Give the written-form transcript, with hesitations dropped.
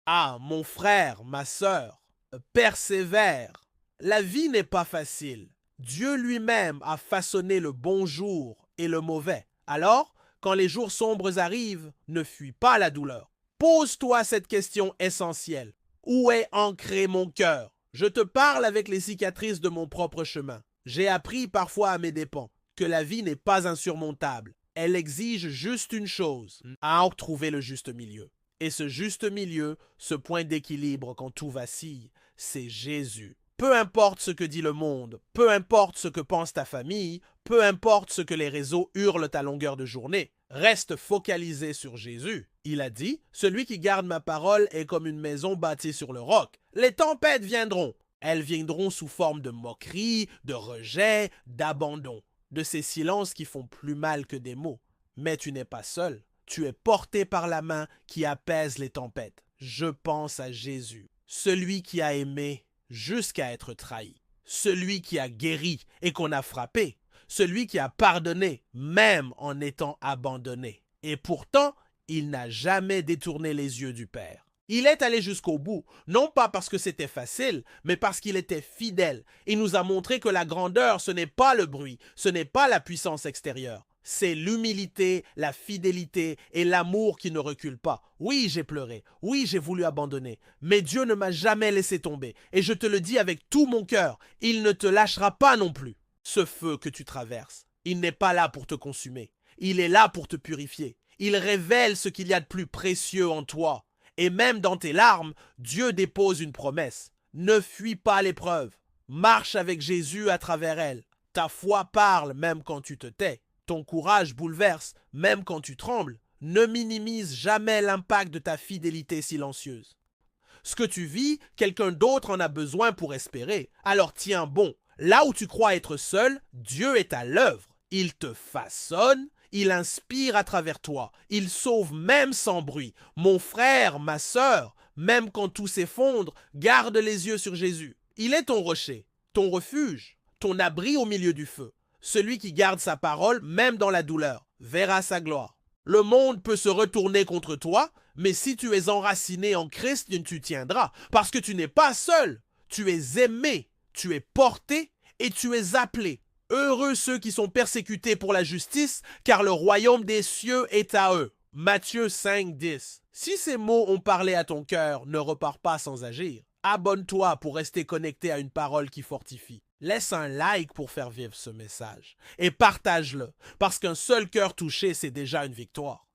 Ah, mon frère, ma sœur, persévère. La vie n'est pas facile. Dieu lui-même a façonné le bon jour et le mauvais. Alors, quand les jours sombres arrivent, ne fuis pas la douleur. Pose-toi cette question essentielle. Où est ancré mon cœur? Je te parle avec les cicatrices de mon propre chemin. J'ai appris parfois à mes dépens que la vie n'est pas insurmontable. Elle exige juste une chose, à en trouver le juste milieu. Et ce juste milieu, ce point d'équilibre quand tout vacille, c'est Jésus. Peu importe ce que dit le monde, peu importe ce que pense ta famille, peu importe ce que les réseaux hurlent à longueur de journée, reste focalisé sur Jésus. Il a dit, « Celui qui garde ma parole est comme une maison bâtie sur le roc. Les tempêtes viendront. Elles viendront sous forme de moquerie, de rejet, d'abandon, de ces silences qui font plus mal que des mots. Mais tu n'es pas seul. Tu es porté par la main qui apaise les tempêtes. Je pense à Jésus, celui qui a aimé jusqu'à être trahi, celui qui a guéri et qu'on a frappé, celui qui a pardonné même en étant abandonné. Et pourtant, il n'a jamais détourné les yeux du Père. Il est allé jusqu'au bout, non pas parce que c'était facile, mais parce qu'il était fidèle. Il nous a montré que la grandeur, ce n'est pas le bruit, ce n'est pas la puissance extérieure. C'est l'humilité, la fidélité et l'amour qui ne reculent pas. Oui, j'ai pleuré. Oui, j'ai voulu abandonner. Mais Dieu ne m'a jamais laissé tomber. Et je te le dis avec tout mon cœur, il ne te lâchera pas non plus. Ce feu que tu traverses, il n'est pas là pour te consumer. Il est là pour te purifier. Il révèle ce qu'il y a de plus précieux en toi. Et même dans tes larmes, Dieu dépose une promesse. Ne fuis pas l'épreuve. Marche avec Jésus à travers elle. Ta foi parle même quand tu te tais. Ton courage bouleverse, même quand tu trembles. Ne minimise jamais l'impact de ta fidélité silencieuse. Ce que tu vis, quelqu'un d'autre en a besoin pour espérer. Alors tiens bon. Là où tu crois être seul, Dieu est à l'œuvre. Il te façonne, il inspire à travers toi, il sauve même sans bruit. Mon frère, ma sœur, même quand tout s'effondre, garde les yeux sur Jésus. Il est ton rocher, ton refuge, ton abri au milieu du feu. Celui qui garde sa parole, même dans la douleur, verra sa gloire. Le monde peut se retourner contre toi, mais si tu es enraciné en Christ, tu tiendras. Parce que tu n'es pas seul. Tu es aimé, tu es porté et tu es appelé. Heureux ceux qui sont persécutés pour la justice, car le royaume des cieux est à eux. Matthieu 5, 10. Si ces mots ont parlé à ton cœur, ne repars pas sans agir. Abonne-toi pour rester connecté à une parole qui fortifie. Laisse un like pour faire vivre ce message et partage-le, parce qu'un seul cœur touché, c'est déjà une victoire.